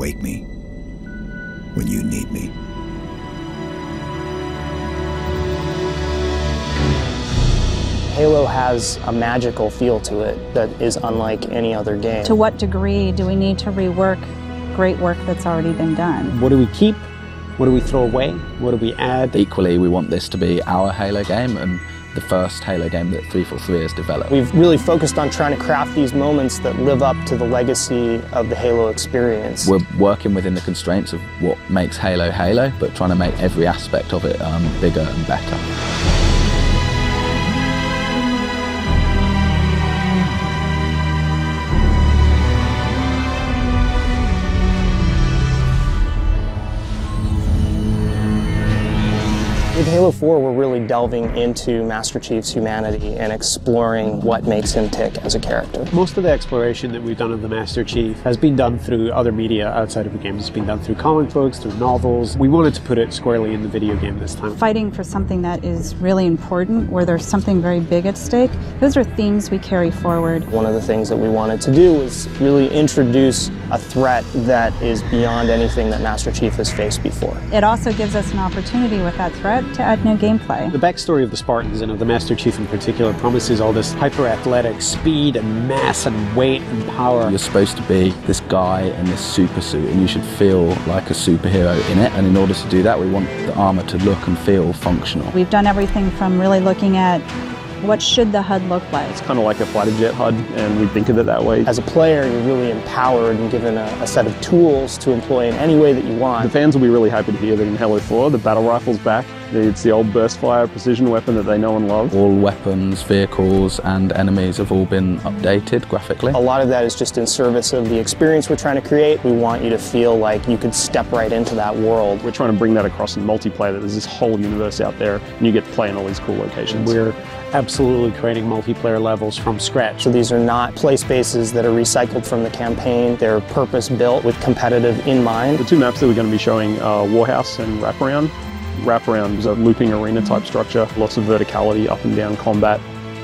wake me when you need me. Halo has a magical feel to it that is unlike any other game. To what degree do we need to rework great work that's already been done? What do we keep? What do we throw away? What do we add? Equally, we want this to be our Halo game and the first Halo game that 343 has developed. We've really focused on trying to craft these moments that live up to the legacy of the Halo experience. We're working within the constraints of what makes Halo Halo, but trying to make every aspect of it bigger and better. With Halo 4, we're really delving into Master Chief's humanity and exploring what makes him tick as a character. Most of the exploration that we've done of the Master Chief has been done through other media outside of the game. It's been done through comic books, through novels. We wanted to put it squarely in the video game this time. Fighting for something that is really important, where there's something very big at stake, those are themes we carry forward. One of the things that we wanted to do was really introduce a threat that is beyond anything that Master Chief has faced before. It also gives us an opportunity with that threat to add new gameplay. The backstory of the Spartans and of the Master Chief in particular promises all this hyper-athletic speed and mass and weight and power. You're supposed to be this guy in this super suit and you should feel like a superhero in it, and in order to do that we want the armor to look and feel functional. We've done everything from really looking at what should the HUD look like. It's kind of like a fighter jet HUD, and we think of it that way. As a player, you're really empowered and given a set of tools to employ in any way that you want. The fans will be really happy to hear that in Halo 4, the battle rifle's back. It's the old burst fire precision weapon that they know and love. All weapons, vehicles and enemies have all been updated graphically. A lot of that is just in service of the experience we're trying to create. We want you to feel like you could step right into that world. We're trying to bring that across in multiplayer, that there's this whole universe out there and you get to play in all these cool locations. We're absolutely creating multiplayer levels from scratch. So these are not play spaces that are recycled from the campaign. They're purpose-built with competitive in mind. The two maps that we're going to be showing are Warhouse and Wraparound. Wraparound is a looping arena type structure, lots of verticality, up and down combat.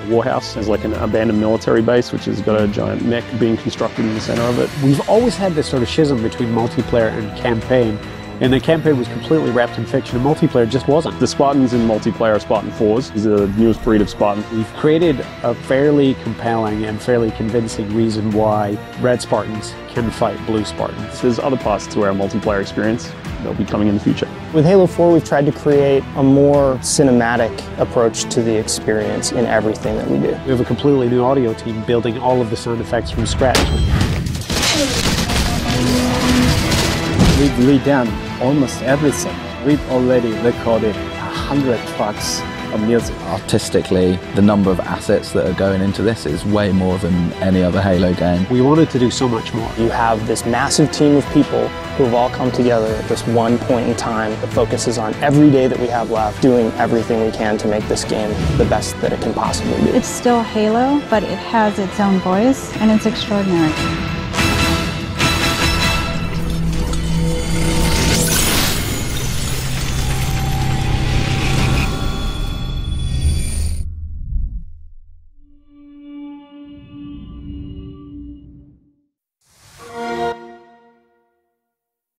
Warhouse is like an abandoned military base which has got a giant mech being constructed in the center of it. We've always had this sort of schism between multiplayer and campaign. And the campaign was completely wrapped in fiction, and multiplayer just wasn't. The Spartans in multiplayer are Spartan 4s. These are the newest breed of Spartan. We've created a fairly compelling and fairly convincing reason why Red Spartans can fight Blue Spartans. There's other parts to our multiplayer experience that'll be coming in the future. With Halo 4, we've tried to create a more cinematic approach to the experience in everything that we do. We have a completely new audio team building all of the sound effects from scratch. We've redone almost everything. We've already recorded 100 tracks of music. Artistically, the number of assets that are going into this is way more than any other Halo game. We wanted to do so much more. You have this massive team of people who have all come together at this one point in time that focuses on every day that we have left, doing everything we can to make this game the best that it can possibly be. It's still Halo, but it has its own voice, and it's extraordinary.